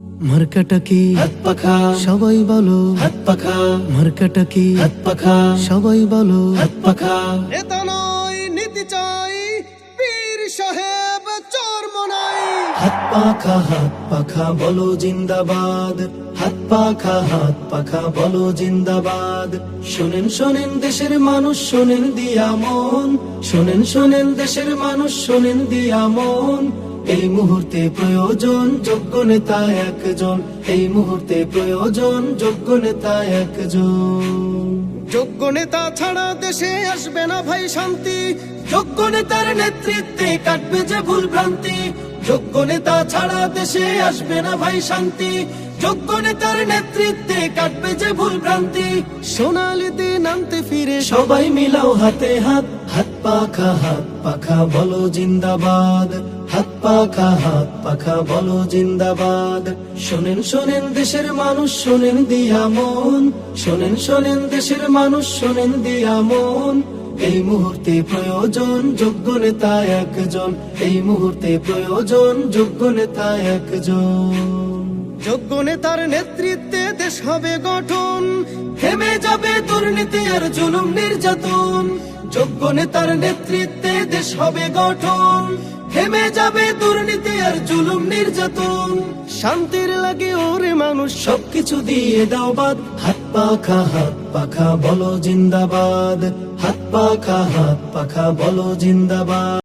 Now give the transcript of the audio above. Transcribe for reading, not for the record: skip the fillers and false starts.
মার্কাটা কি হাত পাখা সবাই বলো, হাত পাখা মার্কাটা কি হাত পাখা সবাই বলো। হাত পাখা নেতা নয় নীতি চাই, পীর সাহেব চর্ম নাই। হাত পাখা বলো জিন্দাবাদ, হাত পাখা বলো জিন্দাবাদ। শোনেন শোনেন দেশের মানুষ, শোনেন দিয়া মন, শোনেন শোনেন দেশের মানুষ, শোনেন দিয়া মন। এই মুহূর্তে প্রয়োজন যোগ্য নেতা একজন, এই মুহূর্তে প্রয়োজন যোগ্য নেতা একজন। যোগ্য নেতা ছাড়া দেশে আসবে না ভাই শান্তি, যোগ্য নেতার নেতৃত্বে কাটবে যে ভুল ভ্রান্তি, যোগ্য নেতা ছাড়া দেশে আসবে না ভাই শান্তি, যোগ্য নেতার নেতৃত্বে কাটবে যে ভুল ভ্রান্তি। সোনালিতে নামতে ফিরে সবাই মিলাও হাতে হাত, হাত পাখা বলো জিন্দাবাদ, হাত পাখা বলো জিন্দাবাদ। শোনেন শোনেন দেশের মানুষ, শোনেন দিয়া মন, শোনেন শোনেন দেশের মানুষ, শোনেন দিয়া মন। এই মুহূর্তে প্রয়োজন যোগ্য নেতা একজন, এই মুহূর্তে প্রয়োজন যোগ্য নেতা একজন। যোগ্য নেতার নেতৃত্বে দেশ হবে গঠন, থেমে যাবে দুর্নীতি আর জুলুম নির্যাতন, যোগ্য নেতার নেতৃত্বে দেশ হবে গঠন, থেমে যাবে দুর্নীতি আর জুলুম নির্যাতন। শান্তির লাগে ওরে মানুষ সবকিছু দিয়ে দাও বাদ, হাত পাখা বলো জিন্দাবাদ, হাত পাখা বলো জিন্দাবাদ।